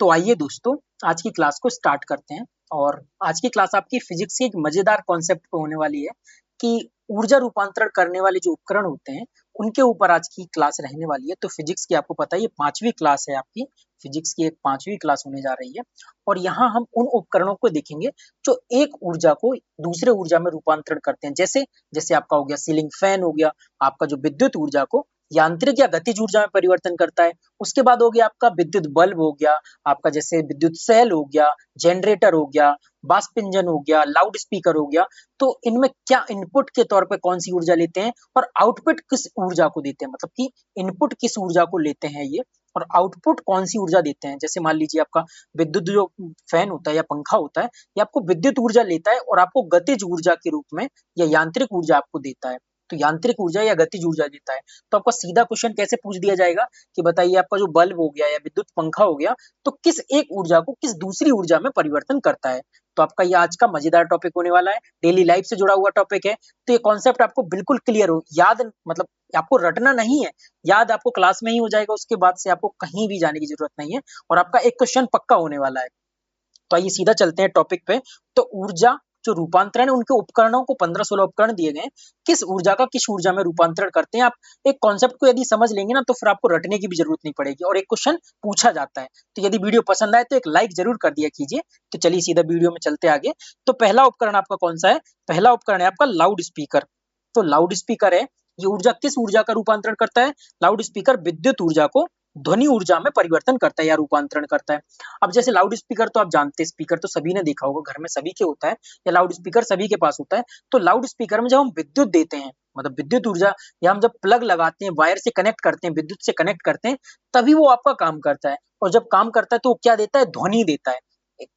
तो आइए दोस्तों, आज की क्लास को स्टार्ट करते हैं। और आज की क्लास आपकी फिजिक्स की एक मजेदार कॉन्सेप्ट पे होने वाली है कि ऊर्जा रूपांतरण करने वाले जो उपकरण होते हैं, उनके ऊपर आज की क्लास रहने वाली है। तो फिजिक्स की आपको पता है ये 5वीं क्लास है आपकी, फिजिक्स की एक 5वीं क्लास होने जा रही है। और यहाँ हम उन उपकरणों को देखेंगे जो एक ऊर्जा को दूसरे ऊर्जा में रूपांतरण करते हैं। जैसे जैसे आपका हो गया सीलिंग फैन हो गया, आपका जो विद्युत ऊर्जा को यांत्रिक या गतिज ऊर्जा में परिवर्तन करता है। उसके बाद हो गया आपका विद्युत बल्ब हो गया, आपका जैसे विद्युत सेल हो गया, जनरेटर हो गया, वाष्प इंजन हो गया, लाउड स्पीकर हो गया। तो इनमें क्या इनपुट के तौर पे कौन सी ऊर्जा लेते हैं और आउटपुट किस ऊर्जा को देते हैं, मतलब कि इनपुट किस ऊर्जा को लेते हैं ये, और आउटपुट कौन सी ऊर्जा देते हैं। जैसे मान लीजिए आपका विद्युत जो फैन होता है या पंखा होता है, ये आपको विद्युत ऊर्जा लेता है और आपको गतिज ऊर्जा के रूप में या यांत्रिक ऊर्जा आपको देता है। तो यांत्रिक ऊर्जा या गतिज ऊर्जा देता है। तो आपका सीधा क्वेश्चन कैसे पूछ दिया जाएगा कि बताइए आपका जो बल्ब हो गया या विद्युत पंखा हो गया, तो किस एक ऊर्जा को किस दूसरी ऊर्जा में परिवर्तन करता है। तो आपका ये आज का मजेदार टॉपिक होने वाला है, डेली लाइफ से जुड़ा हुआ टॉपिक है। तो ये कॉन्सेप्ट आपको बिल्कुल क्लियर हो, याद मतलब आपको रटना नहीं है, याद आपको क्लास में ही हो जाएगा। उसके बाद से आपको कहीं भी जाने की जरूरत नहीं है और आपका एक क्वेश्चन पक्का होने वाला है। तो आइए सीधा चलते हैं टॉपिक पे। तो ऊर्जा जो रूपांतरण है, उनके उपकरणों को 15-16 उपकरण दिए गए हैं, किस ऊर्जा का किस ऊर्जा में रूपांतरण करते हैं। आप एक कॉन्सेप्ट को यदि समझ लेंगे ना, तो फिर आपको रटने की भी जरूरत नहीं पड़ेगी और एक क्वेश्चन पूछा जाता है। तो यदि वीडियो पसंद आए तो एक लाइक जरूर कर दिया कीजिए। तो चलिए सीधा वीडियो में चलते आगे। तो पहला उपकरण आपका कौन सा है? पहला उपकरण है आपका लाउड स्पीकर। तो लाउड स्पीकर है, ये ऊर्जा किस ऊर्जा का रूपांतरण करता है? लाउड स्पीकर विद्युत ऊर्जा को ध्वनि ऊर्जा में परिवर्तन करता है या रूपांतरण करता है। अब जैसे लाउड स्पीकर तो आप जानते हैं, स्पीकर तो सभी ने देखा होगा, घर में सभी के होता है या लाउड स्पीकर सभी के पास होता है। तो लाउड स्पीकर में जब हम विद्युत देते हैं, मतलब विद्युत ऊर्जा, या हम जब प्लग लगाते हैं, वायर से कनेक्ट करते हैं, विद्युत से कनेक्ट करते हैं, तभी वो आपका काम करता है। और जब काम करता है तो वो क्या देता है? ध्वनि देता है।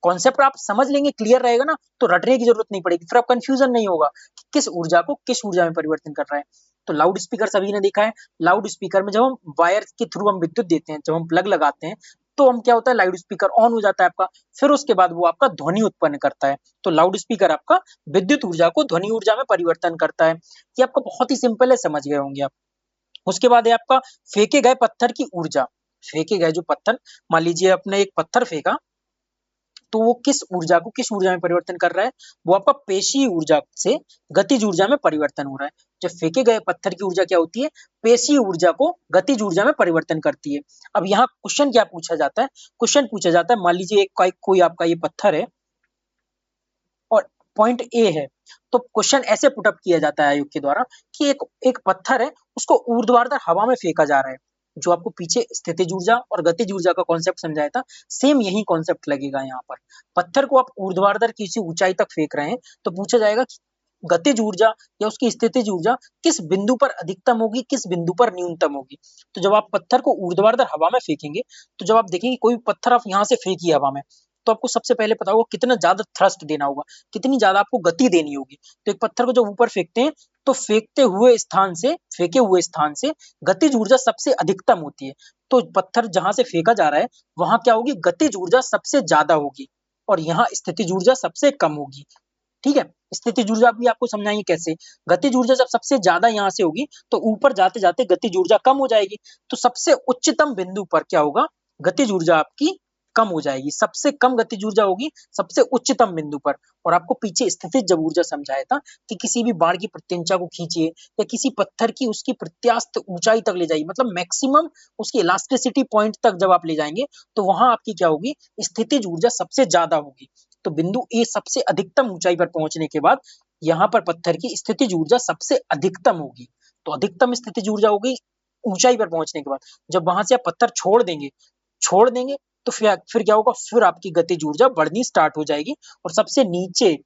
कॉन्सेप्ट आप समझ लेंगे, क्लियर रहेगा ना, तो रटने की जरूरत नहीं पड़ेगी, फिर आप कंफ्यूजन नहीं होगा कि किस ऊर्जा को किस ऊर्जा में परिवर्तन कर रहा है। तो लाउड स्पीकर सभी ने देखा है। लाउड स्पीकर में जब हम वायर के थ्रू हम विद्युत देते हैं, जब हम प्लग लगाते हैं, तो हम क्या होता है, लाउड स्पीकर ऑन हो जाता है आपका। फिर उसके बाद वो आपका ध्वनि उत्पन्न करता है। तो लाउड स्पीकर आपका विद्युत ऊर्जा को ध्वनि ऊर्जा में परिवर्तन करता है। ये आपका बहुत ही सिंपल है, समझ गए होंगे आप। उसके बाद है आपका फेंके गए पत्थर की ऊर्जा। फेंके गए जो पत्थर, मान लीजिए आपने एक पत्थर फेंका, तो वो किस ऊर्जा को किस ऊर्जा में परिवर्तन कर रहा है? वो आपका पेशीय ऊर्जा से गतिज ऊर्जा में परिवर्तन हो रहा है। जब फेंके गए पत्थर की ऊर्जा क्या होती है? पेशीय ऊर्जा को गतिज ऊर्जा में परिवर्तन करती है। अब यहाँ क्वेश्चन क्या पूछा जाता है? क्वेश्चन पूछा जाता है, मान लीजिए कोई आपका ये पत्थर है और पॉइंट ए है। तो क्वेश्चन ऐसे पुटअप किया जाता है आयोग के द्वारा कि एक एक पत्थर है, उसको ऊर्ध्वाधर हवा में फेंका जा रहा है। जो आपको पीछे स्थितिज ऊर्जा और गतिज ऊर्जा का कॉन्सेप्ट समझाया था, सेम यही कॉन्सेप्ट लगेगा यहाँ पर। पत्थर को आप ऊर्ध्वाधर किसी ऊंचाई तक फेंक रहे हैं, तो पूछा जाएगा कि गतिज ऊर्जा या उसकी स्थितिज ऊर्जा किस बिंदु पर अधिकतम होगी, किस बिंदु पर न्यूनतम होगी। तो जब आप पत्थर को ऊर्ध्वाधर हवा में फेंकेंगे, तो जब आप देखेंगे कोई पत्थर आप यहाँ से फेंकिए हवा में, तो आपको सबसे पहले पता होगा कितना ज्यादा थ्रस्ट देना होगा, कितनी ज्यादा आपको गति देनी होगी। तो एक पत्थर को जब ऊपर फेंकते हैं, तो फेंके हुए स्थान से गतिज ऊर्जा सबसे अधिकतम होती है। तो पत्थर जहां से फेंका जा रहा है, वहां क्या होगी? गतिज ऊर्जा सबसे ज्यादा होगी और यहाँ स्थितिज ऊर्जा सबसे कम होगी। ठीक है, स्थितिज ऊर्जा भी आपको समझाएंगे कैसे। गतिज ऊर्जा जब सबसे ज्यादा यहाँ से होगी, तो ऊपर जाते जाते गतिज ऊर्जा कम हो जाएगी। तो सबसे उच्चतम बिंदु पर क्या होगा? गतिज ऊर्जा आपकी कम हो जाएगी। सबसे कम गतिज ऊर्जा होगी सबसे उच्चतम बिंदु पर। और आपको पीछे स्थितिज जब ऊर्जा समझाया था कि किसी भी बाण की प्रत्यंचा को खींचिए या किसी पत्थर की उसकी प्रत्यास्थ ऊंचाई तक ले जाइए, मतलब मैक्सिमम उसकी इलास्टिसिटी पॉइंट तक जब आप ले जाएंगे, तो वहां आपकी क्या होगी? स्थितिज ऊर्जा सबसे ज्यादा होगी। तो बिंदु ए सबसे अधिकतम ऊंचाई पर पहुंचने के बाद यहाँ पर पत्थर की स्थितिज ऊर्जा सबसे अधिकतम होगी। तो अधिकतम स्थितिज ऊर्जा होगी ऊंचाई पर पहुंचने के बाद। जब वहां से आप पत्थर छोड़ देंगे, तो फिर क्या होगा? फिर आपकी गतिज ऊर्जा बढ़नी स्टार्ट हो जाएगी और सबसे नीचे,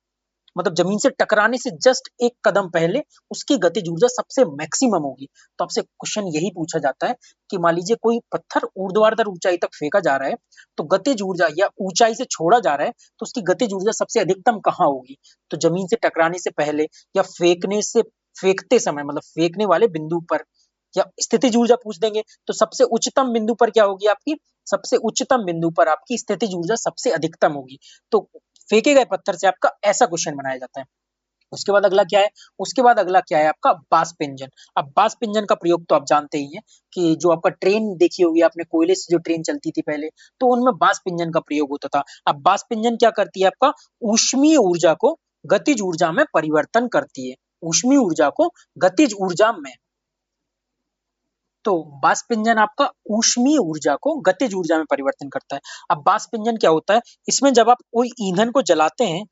मतलब जमीन से टकराने से जस्ट एक कदम पहले, उसकी गतिज ऊर्जा सबसे मैक्सिमम होगी। तो आपसे क्वेश्चन यही पूछा जाता है कि मान लीजिए कोई पत्थर ऊर्ध्वाधर ऊंचाई तक फेंका जा रहा है, तो गतिज ऊर्जा या ऊंचाई से छोड़ा जा रहा है, तो उसकी गतिज ऊर्जा सबसे अधिकतम कहाँ होगी? तो जमीन से टकराने से पहले या फेंकते समय, मतलब फेंकने वाले बिंदु पर, या स्थितिज ऊर्जा पूछ देंगे तो सबसे उच्चतम बिंदु पर क्या होगी आपकी? सबसे उच्चतम बिंदु पर आपकी स्थितिज ऊर्जा सबसे अधिकतम होगी। तो फेंके गए पत्थर से आपका ऐसा क्वेश्चन बनाया जाता है। उसके बाद अगला क्या है? उसके बाद अगला क्या है आपका वाष्प इंजन। अब वाष्प इंजन का प्रयोग तो आप जानते ही हैं कि जो आपका ट्रेन देखी होगी आपने, कोयले से जो ट्रेन चलती थी पहले, तो उनमें वाष्प इंजन का प्रयोग होता था। अब वाष्प इंजन क्या करती है? आपका ऊष्मीय ऊर्जा को गतिज ऊर्जा में परिवर्तन करती है। ऊष्मीय ऊर्जा को गतिज ऊर्जा में, तो वाष्प इंजन आपका ऊष्मीय ऊर्जा को गतिज ऊर्जा में परिवर्तन करता है। अब वाष्प इंजन क्या होता है? इसमें जब आप कोई ईंधन को जलाते हैं,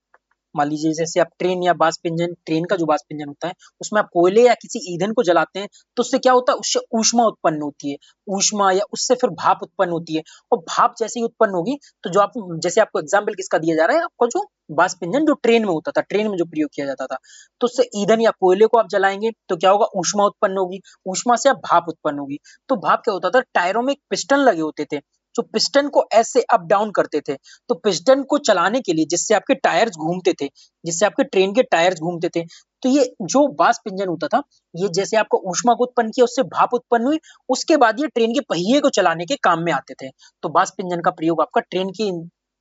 मान लीजिए जैसे आप ट्रेन या वाष्प इंजन, ट्रेन का जो वाष्प इंजन होता है उसमें आप कोयले या किसी ईंधन को जलाते हैं, तो उससे क्या होता है? उससे ऊष्मा उत्पन्न होती है। ऊष्मा या उससे फिर भाप उत्पन्न होती है, और भाप जैसे ही उत्पन्न होगी तो जो आप, जैसे आपको एग्जाम्पल किसका दिया जा रहा है, आपका जो वाष्प इंजन जो ट्रेन में होता था, ट्रेन में जो प्रयोग किया जाता था, तो उससे ईंधन या कोयले को आप जलाएंगे तो क्या होगा? ऊष्मा उत्पन्न होगी। ऊष्मा से आप भाप उत्पन्न होगी। तो भाप क्या होता था? टायरों में एक पिस्टन लगे होते थे, जो पिस्टन को ऐसे अप डाउन करते थे। तो पिस्टन को चलाने के लिए, जिससे आपके टायर्स घूमते थे, जिससे आपके ट्रेन के टायर्स घूमते थे, तो ये जो वाष्प इंजन होता था, ये जैसे आपको ऊष्मा को उत्पन्न किया, उससे भाप उत्पन्न हुई, उसके बाद ये ट्रेन के पहिए को चलाने के काम में आते थे। तो वाष्प इंजन का प्रयोग आपका ट्रेन के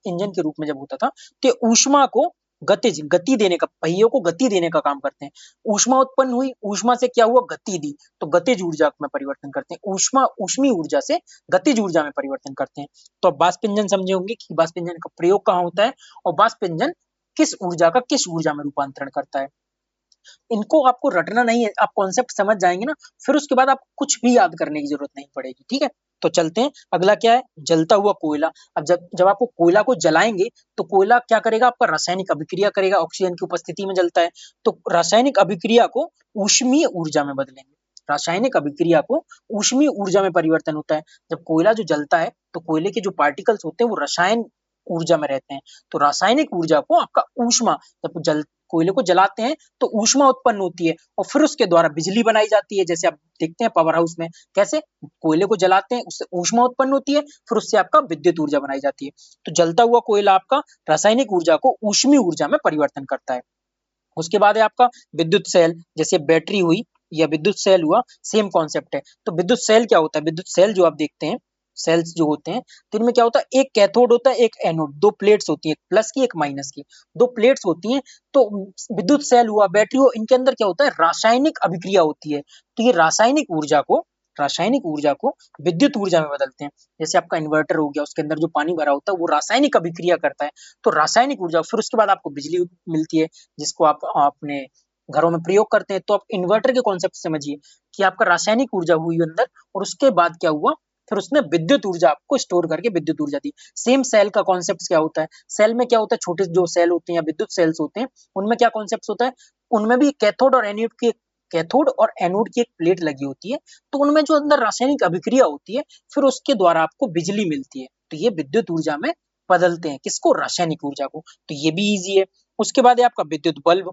इंजन के रूप में जब होता था, तो ये ऊष्मा को गति देने का, पहियों को गति देने का काम करते हैं। ऊष्मा उत्पन्न हुई, ऊष्मा से क्या हुआ? गति दी, तो गतिज ऊर्जा में परिवर्तन करते हैं। ऊष्मा ऊष्मीय ऊर्जा से गतिज ऊर्जा में परिवर्तन करते हैं। तो अब वाष्प इंजन समझे होंगे कि वाष्प इंजन का प्रयोग कहाँ होता है, और वाष्प इंजन किस ऊर्जा का किस ऊर्जा में रूपांतरण करता है। इनको आपको रटना नहीं है, आप कॉन्सेप्ट समझ जाएंगे ना, फिर उसके बाद आपको कुछ भी याद करने की जरूरत नहीं पड़ेगी। ठीक है, तो चलते हैं। अगला क्या है? जलता हुआ कोयला। अब जब जब आपको कोयला को जलाएंगे तो कोयला क्या करेगा? आपका रासायनिक अभिक्रिया करेगा, ऑक्सीजन की उपस्थिति में जलता है। तो रासायनिक अभिक्रिया को ऊष्मीय ऊर्जा में बदलेंगे। रासायनिक अभिक्रिया को ऊष्मीय ऊर्जा में परिवर्तन होता है। जब कोयला जो जलता है तो कोयले के जो पार्टिकल्स होते हैं वो रसायन ऊर्जा में रहते हैं। तो रासायनिक ऊर्जा को आपका ऊष्मा, जब जल कोयले को जलाते हैं तो ऊष्मा उत्पन्न होती है, और फिर उसके द्वारा बिजली बनाई जाती है। जैसे आप देखते हैं पावर हाउस में कैसे कोयले को जलाते हैं, उससे ऊष्मा उत्पन्न होती है, फिर उससे आपका विद्युत ऊर्जा बनाई जाती है। तो जलता हुआ कोयला आपका रासायनिक ऊर्जा को ऊष्मीय ऊर्जा में परिवर्तन करता है। उसके बाद है आपका विद्युत सेल। जैसे बैटरी हुई या विद्युत सेल हुआ, सेम कॉन्सेप्ट है। तो विद्युत सेल क्या होता है? विद्युत सेल जो आप देखते हैं, सेल्स जो होते हैं, तो इनमें क्या होता है? एक कैथोड होता है, एक एनोड, दो प्लेट्स होती है, एक प्लस की एक माइनस की, दो प्लेट्स होती हैं। तो विद्युत सेल हुआ, बैटरी हो, इनके अंदर क्या होता है? रासायनिक अभिक्रिया होती है। तो ये रासायनिक ऊर्जा को विद्युत ऊर्जा में बदलते हैं। जैसे आपका इन्वर्टर हो गया, उसके अंदर जो पानी भरा होता है वो रासायनिक अभिक्रिया करता है, तो रासायनिक ऊर्जा, फिर उसके बाद आपको बिजली मिलती है, जिसको आप अपने घरों में प्रयोग करते हैं। तो आप इन्वर्टर के कॉन्सेप्ट समझिए कि आपका रासायनिक ऊर्जा हुई अंदर, और उसके बाद क्या हुआ? फिर उसने विद्युत ऊर्जा आपको स्टोर करके विद्युत ऊर्जा दी। सेम सेल का कॉन्सेप्ट क्या होता है? सेल में क्या होता है? छोटे जो सेल होते हैं या विद्युत सेल्स होते हैं, उनमें क्या कॉन्सेप्ट होता है? उनमें भी कैथोड और एनोड की एक प्लेट लगी होती है। तो उनमें जो अंदर रासायनिक अभिक्रिया होती है, फिर उसके द्वारा आपको बिजली मिलती है। तो ये विद्युत ऊर्जा में बदलते हैं किसको? रासायनिक ऊर्जा को। तो ये भी इजी है। उसके बाद है आपका विद्युत बल्ब।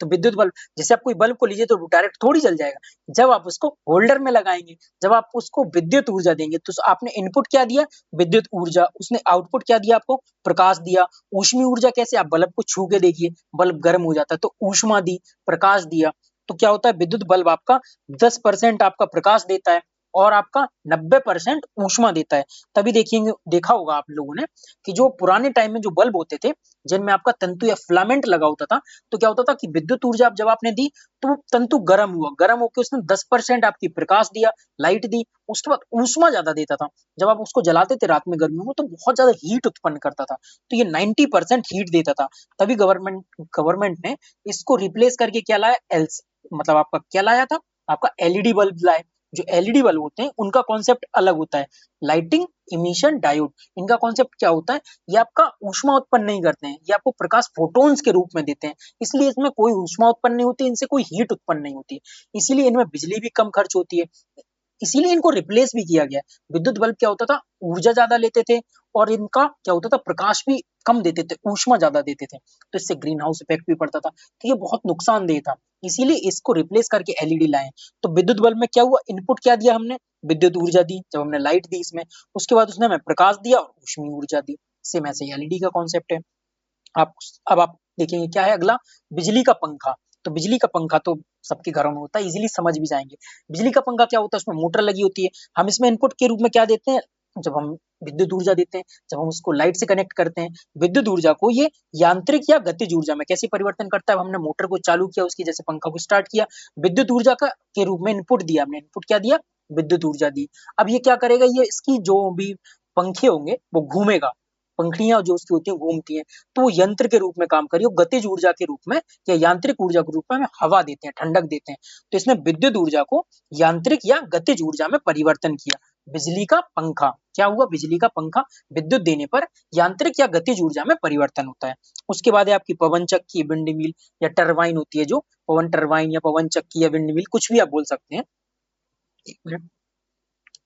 तो विद्युत बल्ब, जैसे आप कोई बल्ब को लीजिए तो डायरेक्ट थोड़ी जल जाएगा। जब आप उसको होल्डर में लगाएंगे, जब आप उसको विद्युत ऊर्जा देंगे, तो आपने इनपुट क्या दिया? विद्युत ऊर्जा। उसने आउटपुट क्या दिया आपको? प्रकाश दिया। ऊष्मीय ऊर्जा कैसे? आप बल्ब को छू के देखिए, बल्ब गर्म हो जाता है, तो ऊष्मा दी, प्रकाश दिया। तो क्या होता है? विद्युत बल्ब आपका 10% आपका प्रकाश देता है, और आपका 90% ऊष्मा देता है। तभी देखिएंगे, देखा होगा आप लोगों ने कि जो पुराने टाइम में जो बल्ब होते थे, जिनमें आपका तंतु या फिलामेंट लगा होता था, तो क्या होता था कि विद्युत ऊर्जा जब आपने दी तो वो तंतु गर्म हुआ, गर्म होकर उसने 10% आपकी प्रकाश दिया, लाइट दी। उसके बाद ऊष्मा ज्यादा देता था। जब आप उसको जलाते थे रात में गर्मियों में, तो बहुत ज्यादा हीट उत्पन्न करता था। तो ये 90% हीट देता था। तभी गवर्नमेंट ने इसको रिप्लेस करके क्या लाया? मतलब आपका क्या लाया था? आपका एलईडी बल्ब लाए। जो एलईडी बल्ब होते हैं उनका कॉन्सेप्ट अलग होता है। लाइटिंग इमिशन डायोड, इनका कॉन्सेप्ट क्या होता है? ये आपका ऊष्मा उत्पन्न नहीं करते हैं, ये आपको प्रकाश फोटोन्स के रूप में देते हैं। इसलिए इसमें कोई ऊष्मा उत्पन्न नहीं होती, इनसे कोई हीट उत्पन्न नहीं होती, इसीलिए इनमें बिजली भी कम खर्च होती है। इसीलिए इनको रिप्लेस भी किया गया। विद्युत बल्ब क्या होता था? ऊर्जा ज्यादा लेते थे, और इनका क्या होता था? प्रकाश भी कम देते थे, ऊष्मा ज्यादा देते थे, तो इससे ग्रीन हाउस इफेक्ट भी पड़ता था। तो ये बहुत नुकसानदेह था, इसीलिए इसको रिप्लेस करके एलईडी लाए। तो विद्युत बल्ब में क्या हुआ? इनपुट क्या दिया हमने? विद्युत ऊर्जा दी, जब हमने लाइट दी इसमें, उसके बाद उसने हमें प्रकाश दिया और ऊष्मीय ऊर्जा दी। सेम ऐसे एलईडी का कॉन्सेप्ट है। आप अब आप देखेंगे क्या है अगला? बिजली का पंखा। तो बिजली का पंखा तो सबके घरों में होता है, इजीली समझ भी जाएंगे। बिजली का पंखा क्या होता है? उसमें मोटर लगी होती है, हम इसमें इनपुट के रूप में क्या देते हैं? जब हम विद्युत ऊर्जा देते हैं, जब हम उसको लाइट से कनेक्ट करते हैं, विद्युत ऊर्जा को ये यांत्रिक या गतिज ऊर्जा में कैसे परिवर्तन करता है? अब हमने मोटर को चालू किया, उसकी जैसे पंखा को स्टार्ट किया, विद्युत ऊर्जा का के रूप में इनपुट दिया हमने, इनपुट क्या दिया? विद्युत ऊर्जा दी। अब ये क्या करेगा? ये इसकी जो भी पंखे होंगे वो घूमेगा, पंखुड़ियाँ जो उसकी होती हैं घूमती हैं, तो वो यंत्र के रूप में काम करी, वो गतिज ऊर्जा के रूप में या यांत्रिक ऊर्जा के रूप में हमें हवा देते हैं, ठंडक देते हैं। तो इसने विद्युत ऊर्जा को यांत्रिक या गतिज ऊर्जा में परिवर्तन किया। बिजली का पंखा क्या हुआ? बिजली का पंखा विद्युत देने पर यांत्रिक या गतिज ऊर्जा में परिवर्तन होता है। उसके बाद है आपकी पवन चक्की, विंड मिल या टरबाइन होती है, जो पवन टरबाइन या पवन चक्की या विंड मिल कुछ भी आप बोल सकते हैं। एक मिनट।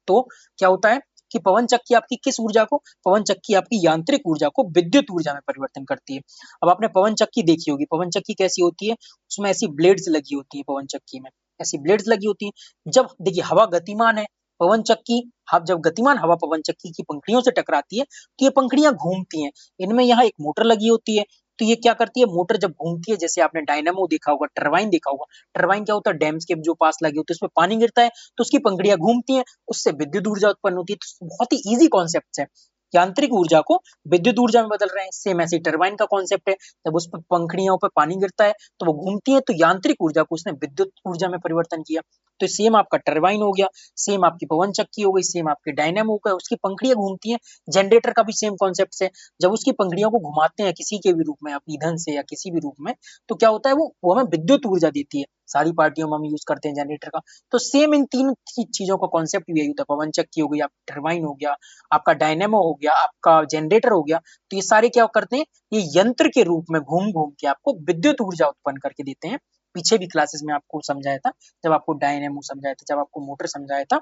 तो क्या होता है कि पवन चक्की आपकी किस ऊर्जा को? पवन चक्की आपकी यांत्रिक ऊर्जा को विद्युत ऊर्जा में परिवर्तन करती है। अब आपने पवन चक्की देखी होगी, पवन चक्की कैसी होती है? उसमें ऐसी ब्लेड्स लगी होती है, पवन चक्की में ऐसी ब्लेड्स लगी होती है। जब देखिए हवा गतिमान है, पवन चक्की जब गतिमान हवा पवन चक्की की पंखुड़ियों से टकराती है तो ये पंखुड़ियां घूमती हैं। इनमें यहाँ एक मोटर लगी होती है, तो ये क्या करती है? मोटर जब घूमती है, जैसे आपने डायनामो देखा होगा, टरबाइन देखा होगा। टरबाइन क्या होता है? डैम्स के जो पास लगे होते हैं, उसमें पानी गिरता है तो उसकी पंखुड़ियां घूमती हैं, उससे विद्युत ऊर्जा उत्पन्न होती है। तो बहुत ही ईजी कॉन्सेप्ट है, यांत्रिक ऊर्जा को विद्युत ऊर्जा में बदल रहे हैं। सेम ऐसे टरबाइन का कॉन्सेप्ट है, जब उस पर पंखुड़ियों पर पानी गिरता है तो वो घूमती है, तो यांत्रिक ऊर्जा को उसने विद्युत ऊर्जा में परिवर्तन किया। तो सेम आपका टरबाइन हो गया, सेम आपकी पवन चक्की हो गई, सेम आपके डायनेमो हो गया, उसकी पंखुड़ियां घूमती हैं। जनरेटर का भी सेम कॉन्सेप्ट है, जब उसकी पंखुड़ियों को घुमाते हैं किसी के भी रूप में, आप ईंधन से या किसी भी रूप में, तो क्या होता है? वो हमें विद्युत ऊर्जा देती है। सारी पार्टियों में हम यूज करते हैं जनरेटर का। तो सेम इन तीन चीजों का कॉन्सेप्ट भी यही होता है। पवन चक्की हो गई, आपका टरबाइन हो गया, आपका डायनेमो हो गया, आपका जनरेटर हो गया, तो ये सारे क्या करते हैं? ये यंत्र के रूप में घूम घूम के आपको विद्युत ऊर्जा उत्पन्न करके देते हैं। पीछे भी क्लासेस में आपको समझाया था, जब आपको डायनेमो समझाया था, जब आपको मोटर समझाया था।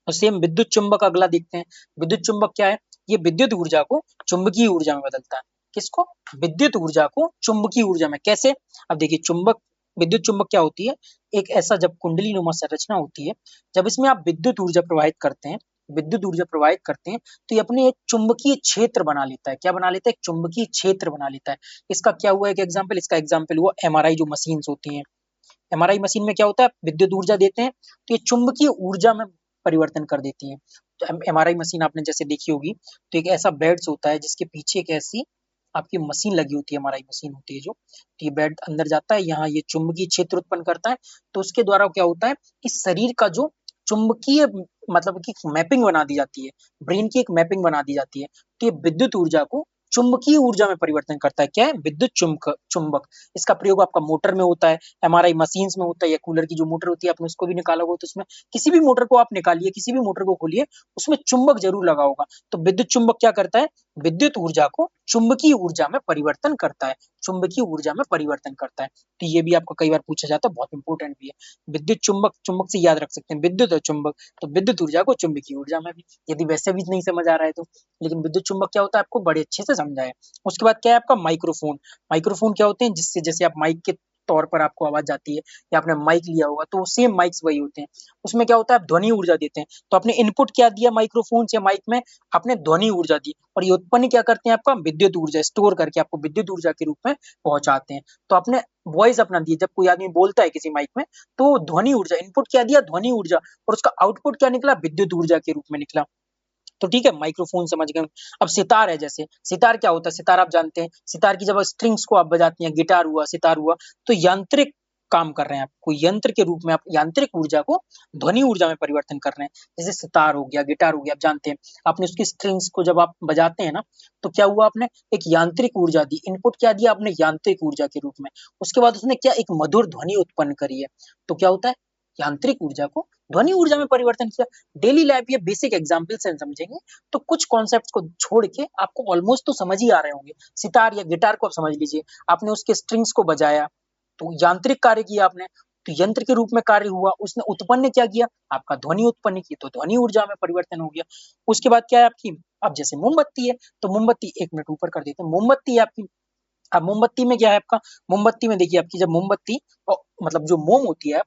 तो सेम विद्युत चुंबक अगला देखते हैं। विद्युत चुंबक क्या है? ये विद्युत ऊर्जा को चुंबकीय ऊर्जा में बदलता है। किसको? विद्युत ऊर्जा को चुंबकीय ऊर्जा में। कैसे? अब देखिए चुंबक, विद्युत चुंबक क्या होती है? एक ऐसा जब कुंडली नुमा संरचना होती है, जब इसमें आप विद्युत ऊर्जा प्रवाहित करते हैं, विद्युत ऊर्जा प्रवाहित करते हैं, तो ये अपने एक चुंबकीय क्षेत्र बना लेता है। क्या बना लेता है? एक चुंबकीय क्षेत्र बना लेता है। इसका क्या हुआ? एक एग्जाम्पल, इसका एग्जाम्पल हुआ एमआरआई जो मशीन्स होती हैं। एमआरआई मशीन में क्या होता है? विद्युत ऊर्जा देते हैं तो ये चुंबकीय ऊर्जा में परिवर्तन कर देती है। तो एमआरआई मशीन आपने जैसे देखी होगी, तो एक ऐसा बेड्स होता है जिसके पीछे एक ऐसी आपकी मशीन लगी होती है, एमआरआई मशीन होती है जो, तो ये बेड अंदर जाता है, यहाँ ये चुंबकीय क्षेत्र उत्पन्न करता है। तो उसके द्वारा क्या होता है? इस शरीर का जो चुंबकीय मतलब की मैपिंग बना दी जाती है, ब्रेन की एक मैपिंग बना दी जाती है। तो ये विद्युत ऊर्जा को चुंबकीय ऊर्जा में परिवर्तन करता है। क्या है? विद्युत चुंबक। इसका प्रयोग आपका मोटर में होता है, एमआरआई मशीन्स में होता है, या कूलर की जो मोटर होती है आपने उसको भी निकाला होगा, तो उसमें किसी भी मोटर को आप निकालिए, किसी भी मोटर को खोलिए, उसमें चुंबक जरूर लगा होगा। तो विद्युत चुंबक क्या करता है? विद्युत ऊर्जा को चुंबकीय ऊर्जा में परिवर्तन करता है, चुंबकीय ऊर्जा में परिवर्तन करता है। तो ये भी आपको कई बार पूछा जाता है, बहुत इंपॉर्टेंट भी है। विद्युत चुंबक, चुंबक से याद रख सकते हैं विद्युत और चुंबक, तो विद्युत ऊर्जा को चुंबकीय ऊर्जा में भी, यदि वैसे भी नहीं समझ आ रहा है तो। लेकिन विद्युत चुंबक क्या होता है आपको बड़े अच्छे से समझा है। उसके बाद क्या है आपका माइक्रोफोन। माइक्रोफोन क्या होते हैं? जिससे जैसे आप माइक के तौर पर आपको आवाज जाती है, या आपने माइक लिया होगा, तो सेम माइक्स वही होते हैं। उसमें क्या होता है? आप ध्वनि ऊर्जा देते हैं। तो आपने इनपुट क्या दिया माइक्रोफोन से माइक में? आपने ध्वनि ऊर्जा दी, और ये उत्पन्न क्या करते हैं? आपका विद्युत ऊर्जा स्टोर करके आपको विद्युत ऊर्जा के रूप में पहुंचाते हैं। तो आपने वॉइस अपना दी, जब कोई आदमी बोलता है किसी माइक में, तो ध्वनि ऊर्जा, इनपुट क्या दिया? ध्वनि ऊर्जा, और उसका आउटपुट क्या निकला? विद्युत ऊर्जा के रूप में निकला। तो ठीक है, माइक्रोफोन समझ गए। अब सितार है, जैसे सितार क्या होता है? सितार आप जानते हैं, सितार की जब स्ट्रिंग्स को आप बजाती हैं, गिटार हुआ, सितार हुआ, तो यांत्रिक काम कर रहे हैं आप, कोई यंत्र के रूप में आप यांत्रिक ऊर्जा को ध्वनि ऊर्जा में परिवर्तन कर रहे हैं। जैसे सितार हो गया, गिटार हो गया, आप जानते हैं, आपने उसकी स्ट्रिंग्स को जब आप बजाते हैं ना, तो क्या हुआ? आपने एक यांत्रिक ऊर्जा दी, इनपुट क्या दिया आपने? यांत्रिक ऊर्जा के रूप में। उसके बाद उसने क्या? एक मधुर ध्वनि उत्पन्न करी है। तो क्या होता है? यांत्रिक ऊर्जा को ध्वनि ऊर्जा में परिवर्तन किया। डेली लाइफ ये बेसिक एग्जाम्पल से समझेंगे, तो कुछ कॉन्सेप्ट्स को छोड़ के आपको ऑलमोस्ट तो समझ ही आ रहे होंगे। सितार या गिटार को आप समझ लीजिए, आपने उसके स्ट्रिंग्स को बजाया, तो यांत्रिक कार्य किया आपने, तो यंत्र के रूप में कार्य हुआ, उसने उत्पन्न क्या किया? आपका ध्वनि उत्पन्न की, तो ध्वनि ऊर्जा में परिवर्तन हो गया। उसके बाद क्या है आपकी? अब जैसे मोमबत्ती है, तो मोमबत्ती, एक मिनट ऊपर कर देते हैं, मोमबत्ती है आपकी। अब मोमबत्ती में क्या है आपका? मोमबत्ती में देखिए आपकी जब मोमबत्ती मतलब जो मोम होती है,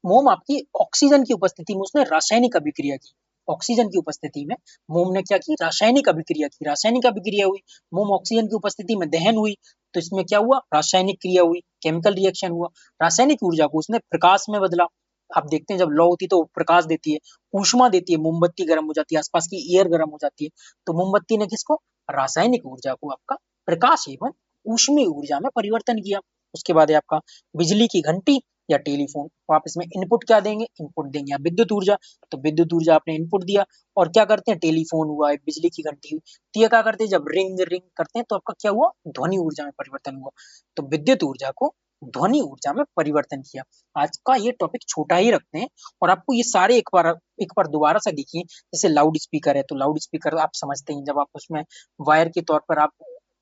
मोम आपकी ऑक्सीजन की उपस्थिति में उसने रासायनिक अभिक्रिया की। ऑक्सीजन की उपस्थिति में मोम ने क्या की? रासायनिक अभिक्रिया की, रासायनिक अभिक्रिया हुई। मोम ऑक्सीजन की उपस्थिति में दहन हुई, तो इसमें क्या हुआ? रासायनिक क्रिया हुई, केमिकल रिएक्शन हुआ। रासायनिक ऊर्जा को उसने प्रकाश में बदला। आप देखते हैं जब लौ होती है तो वो प्रकाश देती है, ऊष्मा देती है, मोमबत्ती गर्म हो जाती है, आसपास की एयर गर्म हो जाती है। तो मोमबत्ती ने किसको, रासायनिक ऊर्जा को आपका प्रकाश एवं ऊष्मीय ऊर्जा में परिवर्तन किया। उसके बाद है आपका बिजली की घंटी या टेलीफोन। तो आप इसमें इनपुट क्या देंगे, इनपुट देंगे आप विद्युत ऊर्जा। तो विद्युत ऊर्जा आपने इनपुट दिया, और क्या करते हैं, टेलीफोन हुआ, बिजली की घंटी हुई, तो ये क्या करते हैं, जब रिंग रिंग करते हैं तो आपका क्या हुआ, ध्वनि ऊर्जा में परिवर्तन हुआ। तो विद्युत ऊर्जा को ध्वनि ऊर्जा में परिवर्तन किया। आज का ये टॉपिक छोटा ही रखते हैं, और आपको ये सारे एक बार दोबारा से देखिए। जैसे लाउड स्पीकर है, तो लाउड स्पीकर आप समझते हैं, जब आप उसमें वायर के तौर पर आप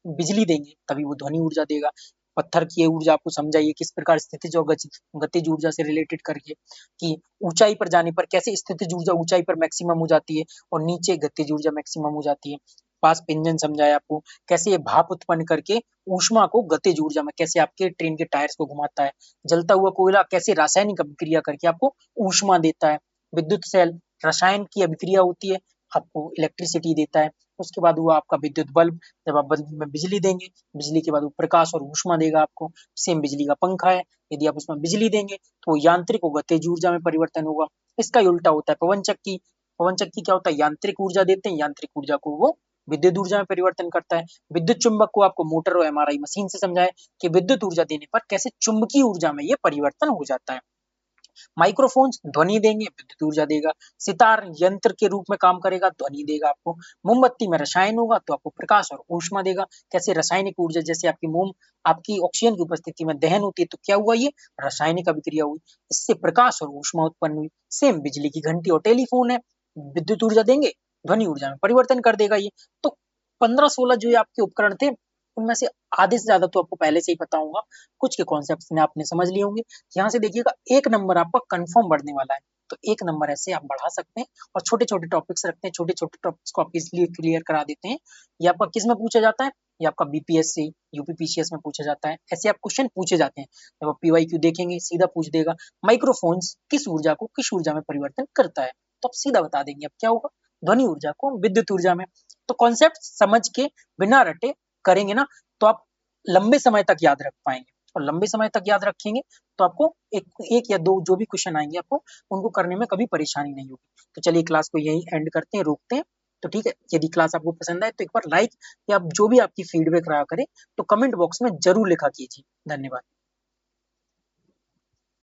बिजली देंगे तभी वो ध्वनि ऊर्जा देगा। पत्थर की ये ऊर्जा आपको समझाइए किस प्रकार स्थितिज और गतिज ऊर्जा से रिलेटेड करके, कि ऊंचाई पर जाने पर कैसे स्थितिज ऊर्जा ऊंचाई पर मैक्सिमम हो जाती है और नीचे गतिज ऊर्जा मैक्सिमम हो जाती है। पास पिंजन समझाया आपको, कैसे ये भाप उत्पन्न करके ऊष्मा को गतिज ऊर्जा में, कैसे आपके ट्रेन के टायर्स को घुमाता है। जलता हुआ कोयला कैसे रासायनिक अभिक्रिया करके आपको ऊष्मा देता है। विद्युत सेल रसायन की अभिक्रिया होती है, आपको इलेक्ट्रिसिटी देता है। उसके बाद हुआ आपका विद्युत बल्ब, जब आप बल्ब में बिजली देंगे, बिजली के बाद वो प्रकाश और ऊष्मा देगा आपको। सेम बिजली का पंखा है, यदि आप उसमें बिजली देंगे तो यांत्रिक और गतिज ऊर्जा में परिवर्तन होगा। इसका ही उल्टा होता है पवन चक्की। पवन चक्की क्या होता है, यांत्रिक ऊर्जा देते हैं, यांत्रिक ऊर्जा को वो विद्युत ऊर्जा में परिवर्तन करता है। विद्युत चुंबक को आपको मोटर और एमआरआई मशीन से समझाए कि विद्युत ऊर्जा देने पर कैसे चुंबकीय ऊर्जा में ये परिवर्तन हो जाता है। माइक्रोफोन्स ध्वनि देंगे, विद्युत ऊर्जा देगा। सितार यंत्र के रूप में काम करेगा, ध्वनि देगा आपको। मोमबत्ती में रसायन होगा तो आपको प्रकाश और ऊष्मा देगा। कैसे रासायनिक ऊर्जा, जैसे आपकी मोम, आपकी ऑक्सीजन की उपस्थिति में दहन होती है तो क्या हुआ, ये रासायनिक अभिक्रिया हुई, इससे प्रकाश और ऊष्मा उत्पन्न हुई। सेम बिजली की घंटी और टेलीफोन है, विद्युत ऊर्जा देंगे, ध्वनि ऊर्जा में परिवर्तन कर देगा ये। तो 15-16 जो ये आपके उपकरण थे, उनमें से आधे से ज्यादा तो आपको पहले से ही पता होगा, कुछ के कॉन्सेप्ट्स ने आपने समझ लिए होंगे। यहाँ से देखिएगा, एक नंबर आपका कंफर्म बढ़ने वाला है, तो एक नंबर ऐसे आप बढ़ा सकते हैं। और छोटे छोटे टॉपिक्स रखते हैं, छोटे छोटे टॉपिक्स को आप इसलिए क्लियर करा देते हैं। ये आपका किस में पूछा जाता है, ये आपका बीपीएससी यूपीपीसीएस में पूछा जाता है। ऐसे आप क्वेश्चन पूछे जाते हैं, जब आप पीवाईक्यू देखेंगे सीधा पूछ देगा माइक्रोफोन्स किस ऊर्जा को किस ऊर्जा में परिवर्तन करता है, तो आप सीधा बता देंगे अब क्या होगा, ध्वनि ऊर्जा को विद्युत ऊर्जा में। तो कॉन्सेप्ट समझ के बिना रटे करेंगे ना, तो आप लंबे समय तक याद रख पाएंगे। और लंबे समय तक याद रखेंगे तो आपको एक या दो जो भी क्वेश्चन आएंगे आपको उनको करने में कभी परेशानी नहीं होगी। तो चलिए क्लास को यही एंड करते हैं, रोकते हैं। तो ठीक है, यदि क्लास आपको पसंद आए तो एक बार लाइक, या जो भी आपकी फीडबैक रहा करे तो कमेंट बॉक्स में जरूर लिखा कीजिए। धन्यवाद।